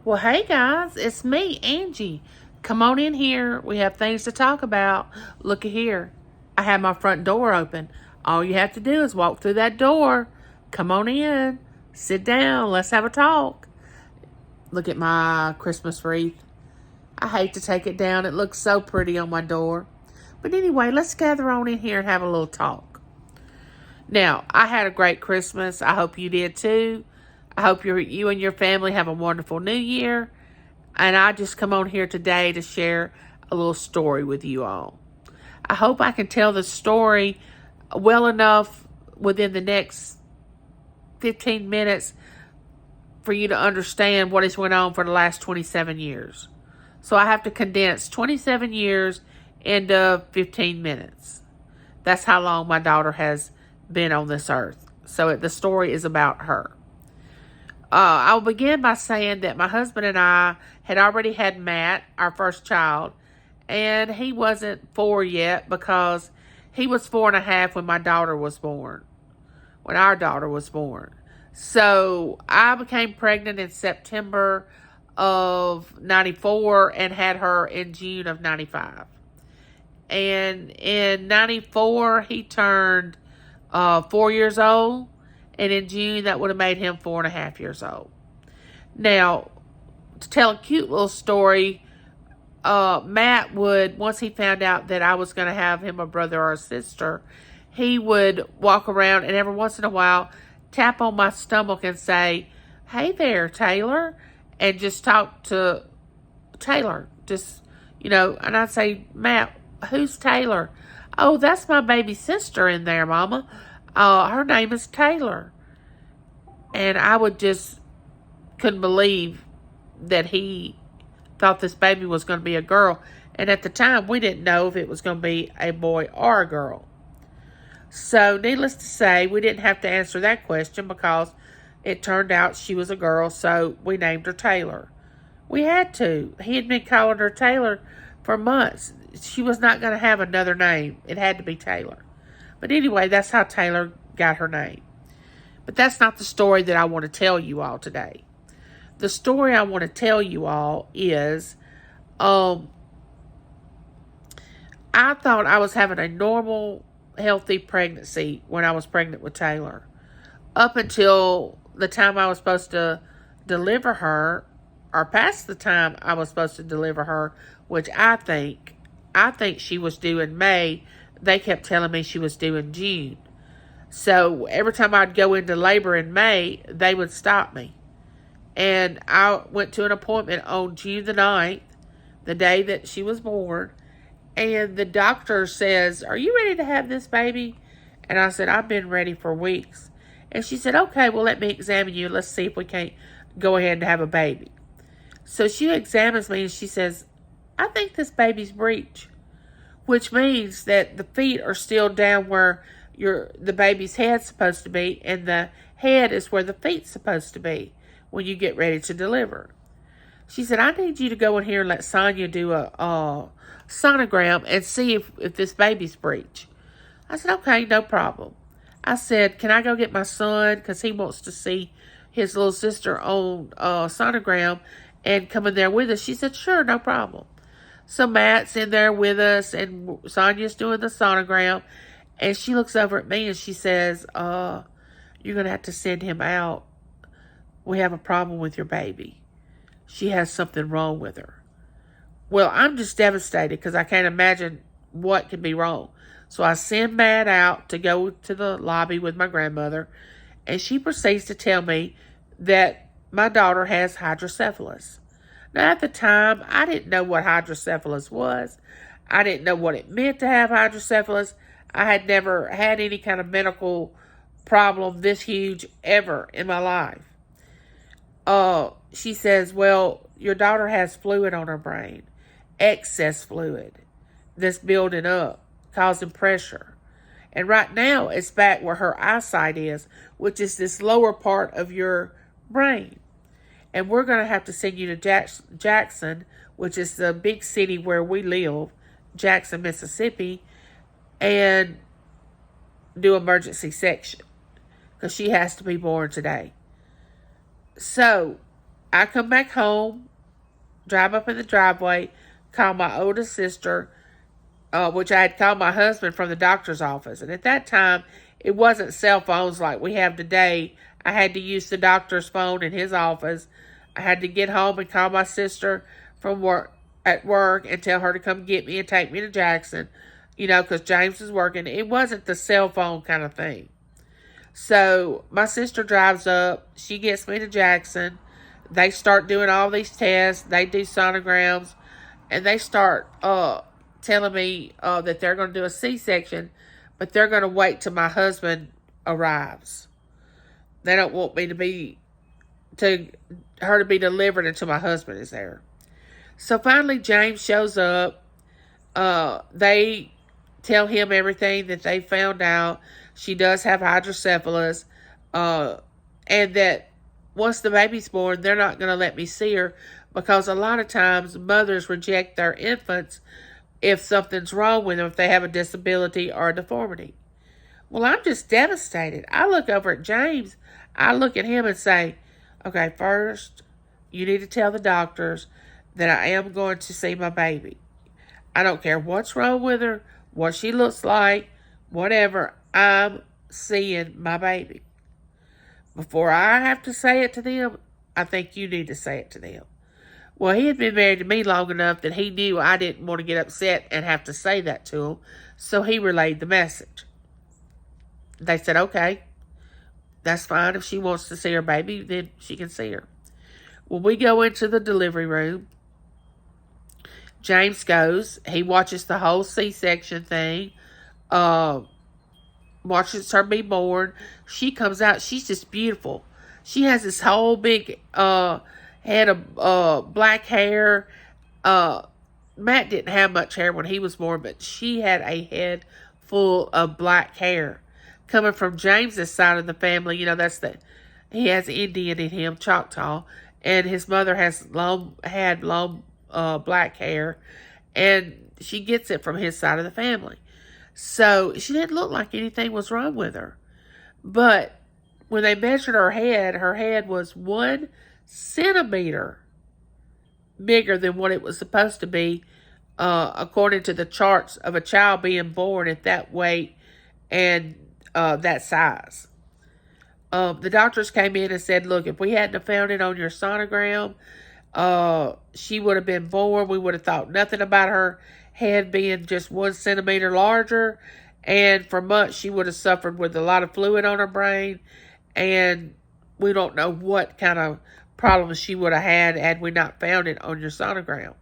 Well, hey guys, it's me, Angie. Come on in here. We have things to talk about. Look at here. I have my front door open. All you have to do is walk through that door. Come on in. Sit down. Let's have a talk. Look at my Christmas wreath. I hate to take it down. It looks so pretty on my door. But anyway, let's gather on in here and have a little talk. Now, I had a great Christmas. I hope you did too. I hope you and your family have a wonderful new year. And I just come on here today to share a little story with you all. I hope I can tell the story well enough within the next 15 minutes for you to understand what has went on for the last 27 years. So I have to condense 27 years into 15 minutes. That's how long my daughter has been on this earth. So the story is about her. I'll begin by saying that my husband and I had already had Matt, our first child, and he wasn't 4 yet because he was 4.5 when my daughter was born, when our daughter was born. So I became pregnant in September of 94 and had her in June of 95. And in 94, he turned 4 years old. And in June, that would have made him 4.5 years old. Now, to tell a cute little story, Matt would, once he found out that I was going to have him a brother or a sister, he would walk around and every once in a while tap on my stomach and say, "Hey there, Taylor," and just talk to Taylor. And I'd say, "Matt, who's Taylor?" "Oh, that's my baby sister in there, Mama. Her name is Taylor." And I couldn't believe that he thought this baby was going to be a girl. And at the time, we didn't know if it was going to be a boy or a girl. So needless to say, we didn't have to answer that question because it turned out she was a girl. So we named her Taylor. We had to. He had been calling her Taylor for months. She was not going to have another name. It had to be Taylor. But anyway, that's how Taylor got her name. But that's not the story that I want to tell you all today. The story I want to tell you all is I thought I was having a normal, healthy pregnancy when I was pregnant with Taylor. Up until the time I was supposed to deliver her, or past the time I was supposed to deliver her, which I think she was due in May. They kept telling me she was due in June. So every time I'd go into labor in May, they would stop me. And I went to an appointment on June the 9th, the day that she was born. And the doctor says, "Are you ready to have this baby?" And I said, "I've been ready for weeks." And she said, "Okay, well, let me examine you. Let's see if we can't go ahead and have a baby." So she examines me and she says, "I think this baby's breech," which means that the feet are still down where the baby's head's supposed to be, and the head is where the feet's supposed to be when you get ready to deliver. She said, "I need you to go in here and let Sonia do a sonogram and see if this baby's breech." I said, "Okay, no problem." I said, "Can I go get my son because he wants to see his little sister on sonogram and come in there with us?" She said, "Sure, no problem." So Matt's in there with us and Sonia's doing the sonogram. And she looks over at me and she says, "You're going to have to send him out. We have a problem with your baby. She has something wrong with her." Well, I'm just devastated because I can't imagine what could be wrong. So I send Matt out to go to the lobby with my grandmother. And she proceeds to tell me that my daughter has hydrocephalus. Now, at the time, I didn't know what hydrocephalus was. I didn't know what it meant to have hydrocephalus. I had never had any kind of medical problem this huge ever in my life. She says, "Well, your daughter has fluid on her brain, excess fluid that's building up, causing pressure. And right now, it's back where her eyesight is, which is this lower part of your brain. And we're going to have to send you to Jackson, which is the big city where we live, Jackson, Mississippi, and do emergency section because she has to be born today." So I come back home, drive up in the driveway, call my oldest sister, which I had called my husband from the doctor's office. And at that time, it wasn't cell phones like we have today. I had to use the doctor's phone in his office. I had to get home and call my sister from work and tell her to come get me and take me to Jackson, because James was working. It wasn't the cell phone kind of thing. So my sister drives up. She gets me to Jackson. They start doing all these tests. They do sonograms. And they start telling me that they're going to do a C-section, but they're going to wait till my husband arrives. They don't want me to be delivered until my husband is there. So finally, James shows up. They tell him everything that they found out. She does have hydrocephalus, and that once the baby's born, they're not going to let me see her because a lot of times mothers reject their infants if something's wrong with them, if they have a disability or a deformity. Well, I'm just devastated. I look over at James. I look at him and say, okay, first, you need to tell the doctors that I am going to see my baby. I don't care what's wrong with her, what she looks like, whatever. I'm seeing my baby. Before I have to say it to them, I think you need to say it to them. Well, he had been married to me long enough that he knew I didn't want to get upset and have to say that to him, so he relayed the message. They said, okay, that's fine. If she wants to see her baby, then she can see her. When we go into the delivery room, James goes. He watches the whole C-section thing, watches her be born. She comes out. She's just beautiful. She has this whole big head of black hair. Matt didn't have much hair when he was born, but she had a head full of black hair. Coming from James's side of the family, he has Indian in him, Choctaw, and his mother had long black hair, and she gets it from his side of the family. So she didn't look like anything was wrong with her. But when they measured her head was 1 centimeter bigger than what it was supposed to be, according to the charts of a child being born at that weight and that size. The doctors came in and said, look, if we hadn't have found it on your sonogram, she would have been born. We would have thought nothing about her head being just 1 centimeter larger. And for months, she would have suffered with a lot of fluid on her brain. And we don't know what kind of problems she would have had we not found it on your sonogram.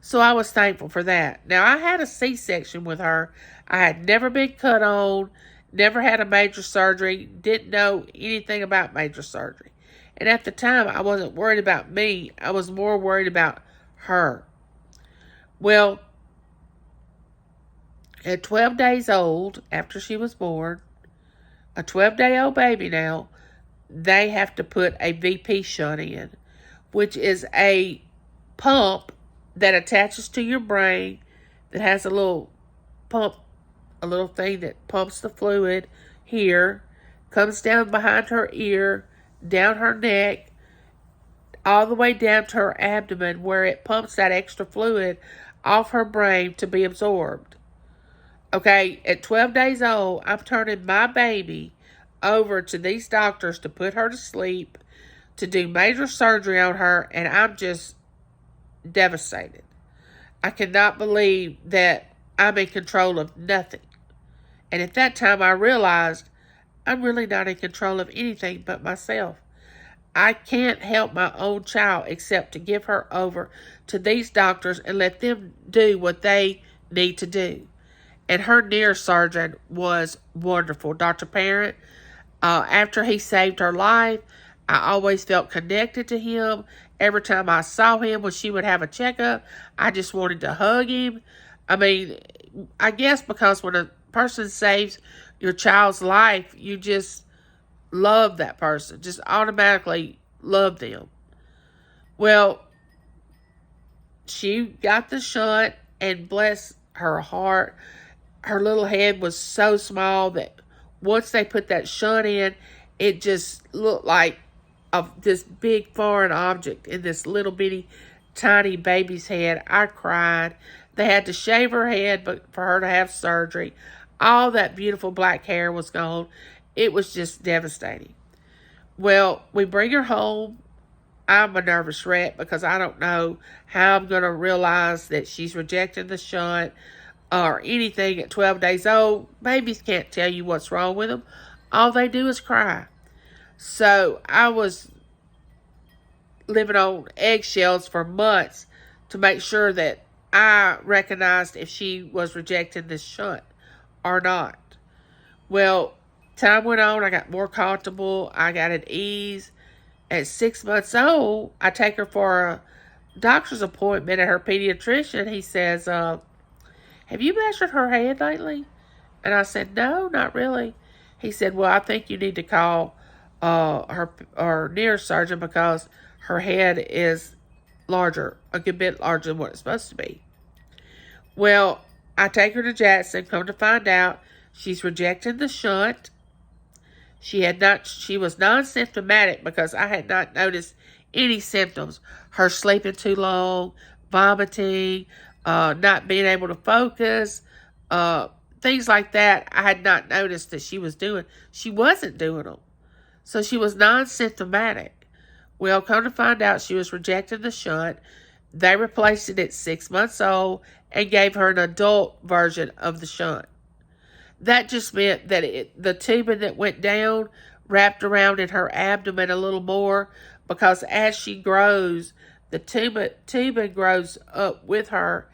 So I was thankful for that. Now, I had a C-section with her. I had never been cut on, never had a major surgery, didn't know anything about major surgery. And at the time, I wasn't worried about me. I was more worried about her. Well, at 12 days old, after she was born, a 12-day-old baby now, they have to put a VP shunt in, which is a pump that attaches to your brain that has a little thing that pumps the fluid here, comes down behind her ear, down her neck, all the way down to her abdomen, where it pumps that extra fluid off her brain to be absorbed. Okay, at 12 days old, I'm turning my baby over to these doctors to put her to sleep, to do major surgery on her, and I'm just devastated. I cannot believe that I'm in control of nothing. And at that time, I realized I'm really not in control of anything but myself. I can't help my own child except to give her over to these doctors and let them do what they need to do. And her neurosurgeon was wonderful. Dr. Parent, after he saved her life, I always felt connected to him. Every time I saw him when she would have a checkup, I just wanted to hug him. I mean, I guess because when a person saves your child's life, you just love that person. Just automatically love them. Well, she got the shunt, and bless her heart, her little head was so small that once they put that shunt in, it just looked like of this big foreign object in this little bitty tiny baby's head. I cried. They had to shave her head but for her to have surgery. All that beautiful black hair was gone. It was just devastating. Well, we bring her home. I'm a nervous wreck because I don't know how I'm going to realize that she's rejecting the shunt or anything at 12 days old. Babies can't tell you what's wrong with them. All they do is cry. So I was living on eggshells for months to make sure that I recognized if she was rejecting this shunt or not. Well, time went on. I got more comfortable. I got at ease. At 6 months old, I take her for a doctor's appointment at her pediatrician. He says, have you measured her head lately? And I said, no, not really. He said, well, I think you need to call her neurosurgeon because her head is larger, a good bit larger than what it's supposed to be. Well, I take her to Jackson, come to find out she's rejecting the shunt. She was non-symptomatic because I had not noticed any symptoms. Her sleeping too long, vomiting, not being able to focus, things like that. I had not noticed that she was doing. She wasn't doing them. So she was non-symptomatic. Well, come to find out she was rejecting the shunt. They replaced it at 6 months old and gave her an adult version of the shunt. That just meant that the tubing that went down wrapped around in her abdomen a little more because as she grows, the tubing grows up with her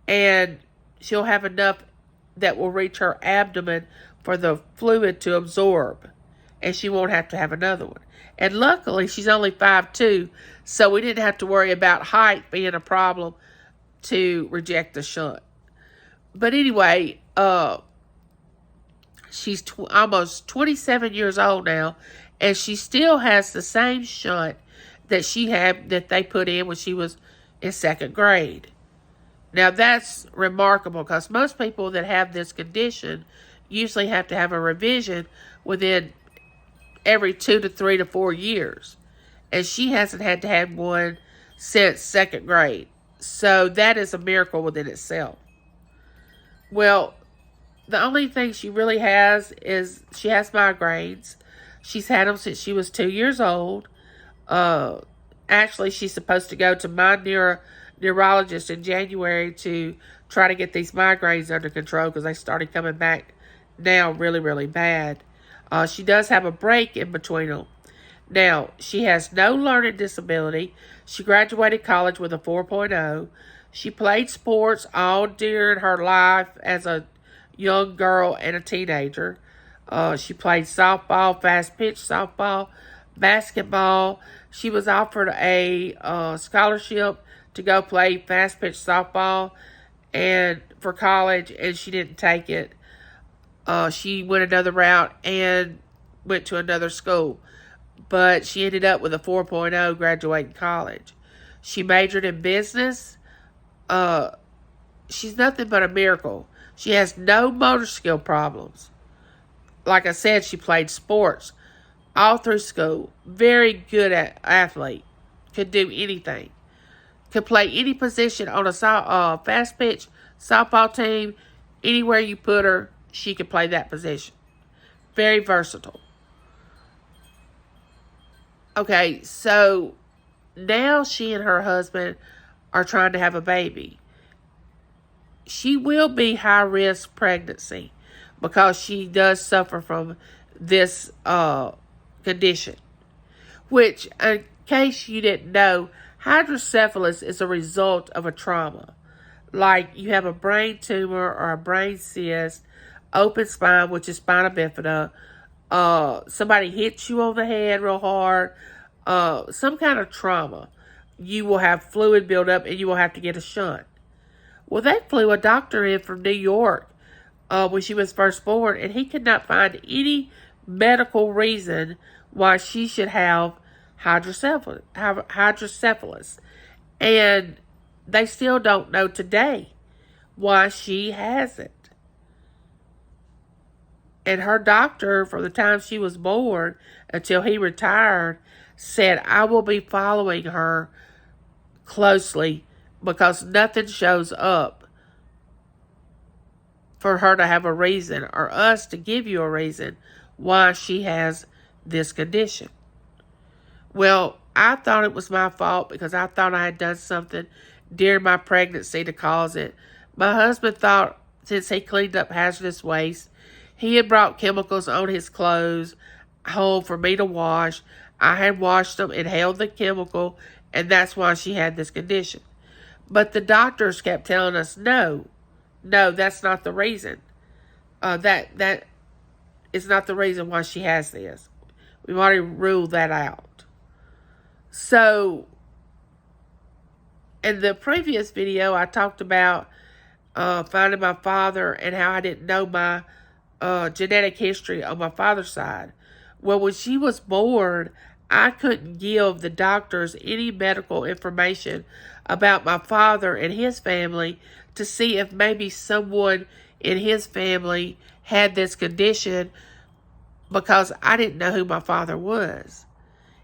and she'll have enough that will reach her abdomen for the fluid to absorb and she won't have to have another one. And luckily, she's only 5'2", so we didn't have to worry about height being a problem to reject the shunt. But anyway, she's almost 27 years old now, and she still has the same shunt that they put in when she was in second grade. Now, that's remarkable because most people that have this condition usually have to have a revision within every 2 to 3 to 4 years. And she hasn't had to have one since second grade. So that is a miracle within itself. Well, the only thing she really has is she has migraines. She's had them since she was 2 years old. Actually, she's supposed to go to my neurologist in January to try to get these migraines under control because they started coming back now really, really bad. She does have a break in between them. Now, she has no learning disability. She graduated college with a 4.0. She played sports all during her life as a young girl and a teenager. She played softball, fast pitch softball, basketball. She was offered a scholarship to go play fast pitch softball and for college, and she didn't take it. She went another route and went to another school. But she ended up with a 4.0 graduating college. She majored in business. She's nothing but a miracle. She has no motor skill problems. Like I said, she played sports all through school. Very good athlete. Could do anything. Could play any position on a fast pitch softball team. Anywhere you put her, she could play that position. Very versatile. Okay, so now she and her husband are trying to have a baby. She will be high-risk pregnancy because she does suffer from this condition. Which, in case you didn't know, hydrocephalus is a result of a trauma. Like you have a brain tumor or a brain cyst, open spine, which is spina bifida, somebody hits you on the head real hard, some kind of trauma. You will have fluid build up and you will have to get a shunt. Well, they flew a doctor in from New York when she was first born, and he could not find any medical reason why she should have hydrocephalus. And they still don't know today why she has it. And her doctor, from the time she was born until he retired, said, I will be following her closely because nothing shows up for her to have a reason or us to give you a reason why she has this condition. Well, I thought it was my fault because I thought I had done something during my pregnancy to cause it. My husband thought since he cleaned up hazardous waste, he had brought chemicals on his clothes home for me to wash. I had washed them and held the chemical, and that's why she had this condition. But the doctors kept telling us, no, that's not the reason. That is not the reason why she has this. We've already ruled that out. So, in the previous video, I talked about finding my father and how I didn't know my genetic history on my father's side. Well, when she was born, I couldn't give the doctors any medical information about my father and his family to see if maybe someone in his family had this condition because I didn't know who my father was.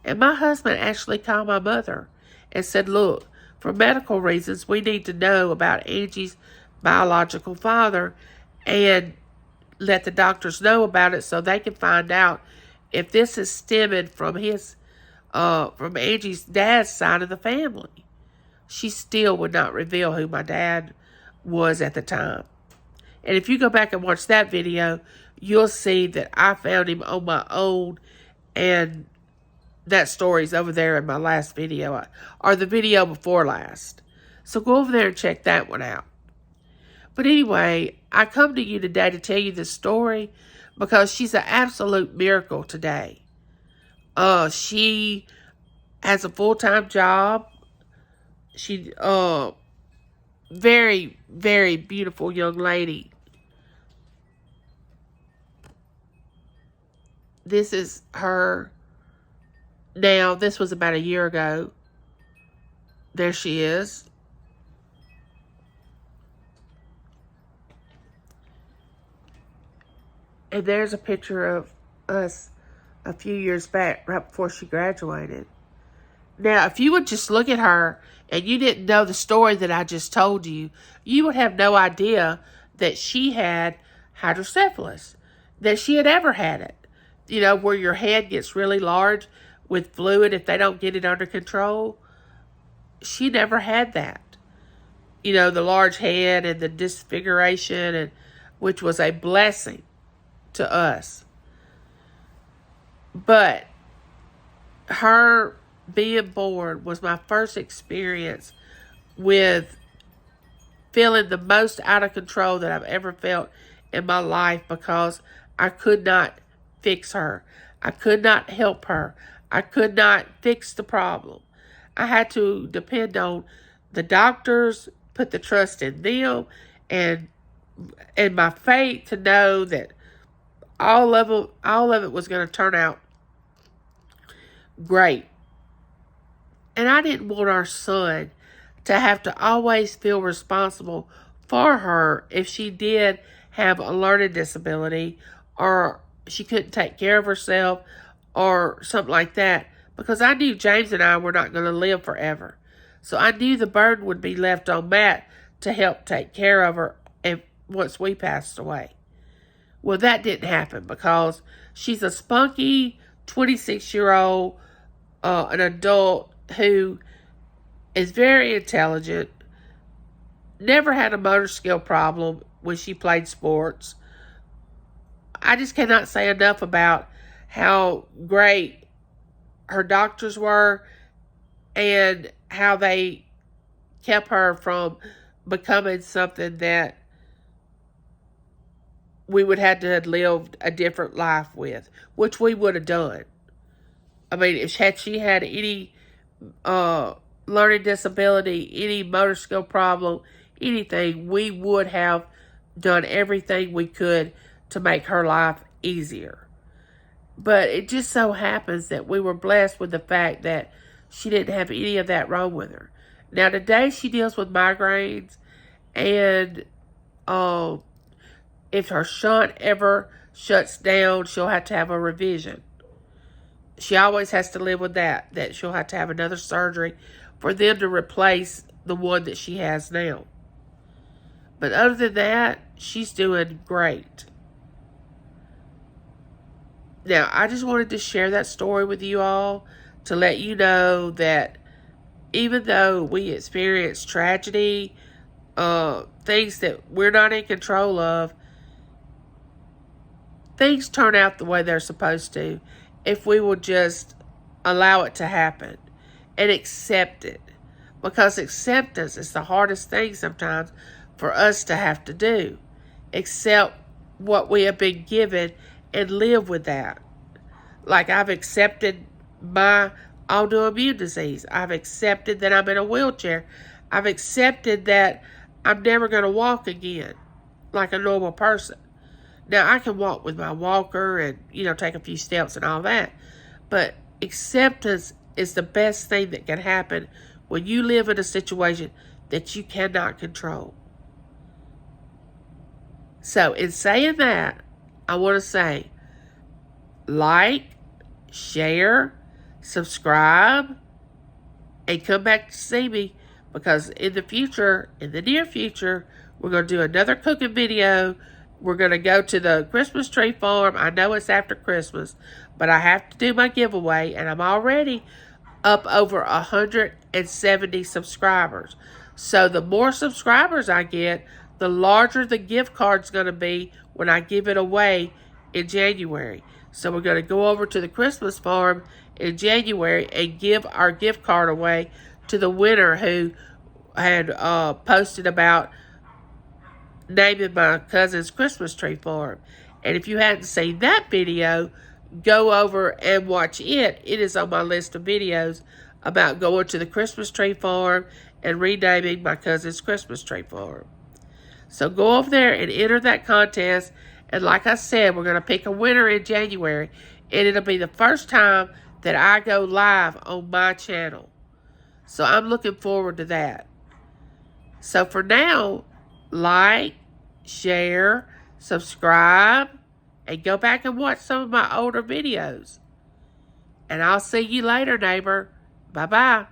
And my husband actually called my mother and said, look, for medical reasons, we need to know about Angie's biological father and let the doctors know about it so they can find out if this is stemming from from Angie's dad's side of the family. She still would not reveal who my dad was at the time. And if you go back and watch that video, you'll see that I found him on my own, and that story's over there in my last video, or the video before last. So go over there and check that one out. But anyway, I come to you today to tell you this story because she's an absolute miracle today. She has a full-time job. She, very, very beautiful young lady. This is her now. This was about a year ago. There she is. And there's a picture of us a few years back, right before she graduated. Now, if you would just look at her and you didn't know the story that I just told you, you would have no idea that she had hydrocephalus, that she had ever had it. You know, where your head gets really large with fluid if they don't get it under control. She never had that. You know, the large head and the disfiguration, and which was a blessing to us. But her being born was my first experience with feeling the most out of control that I've ever felt in my life, because I could not fix her. I could not help her. I could not fix the problem. I had to depend on the doctors, put the trust in them, and my faith to know that all of it was going to turn out great. And I didn't want our son to have to always feel responsible for her if she did have a learning disability, or she couldn't take care of herself, or something like that. Because I knew James and I were not going to live forever. So I knew the burden would be left on Matt to help take care of her once we passed away. Well, that didn't happen because she's a spunky 26-year-old, an adult who is very intelligent, never had a motor skill problem when she played sports. I just cannot say enough about how great her doctors were and how they kept her from becoming something that we would have to have lived a different life with, which we would have done. I mean, if she had any learning disability, any motor skill problem, anything, we would have done everything we could to make her life easier. But it just so happens that we were blessed with the fact that she didn't have any of that wrong with her. Now, today she deals with migraines, and if her shunt ever shuts down, she'll have to have a revision. she always has to live with that she'll have to have another surgery for them to replace the one that she has now. But other than that, she's doing great. Now, I just wanted to share that story with you all to let you know that even though we experience tragedy, things that we're not in control of, things turn out the way they're supposed to if we will just allow it to happen and accept it. Because acceptance is the hardest thing sometimes for us to have to do. Accept what we have been given and live with that. Like, I've accepted my autoimmune disease. I've accepted that I'm in a wheelchair. I've accepted that I'm never going to walk again like a normal person. Now, I can walk with my walker and, take a few steps and all that. But acceptance is the best thing that can happen when you live in a situation that you cannot control. So, in saying that, I want to say, like, share, subscribe, and come back to see me, because in the near future, we're going to do another cooking video. We're going to go to the Christmas tree farm. I know it's after Christmas, but I have to do my giveaway, and I'm already up over 170 subscribers. So the more subscribers I get, the larger the gift card's going to be when I give it away in January. So we're going to go over to the Christmas farm in January and give our gift card away to the winner who had posted about naming my cousin's Christmas tree farm. And if you hadn't seen that video, go over and watch it. It is on my list of videos about going to the Christmas tree farm and renaming my cousin's Christmas tree farm. So go over there and enter that contest. And like I said, we're going to pick a winner in January. And it'll be the first time that I go live on my channel. So I'm looking forward to that. So for now, like, share, subscribe, and go back and watch some of my older videos. And I'll see you later, neighbor. Bye-bye.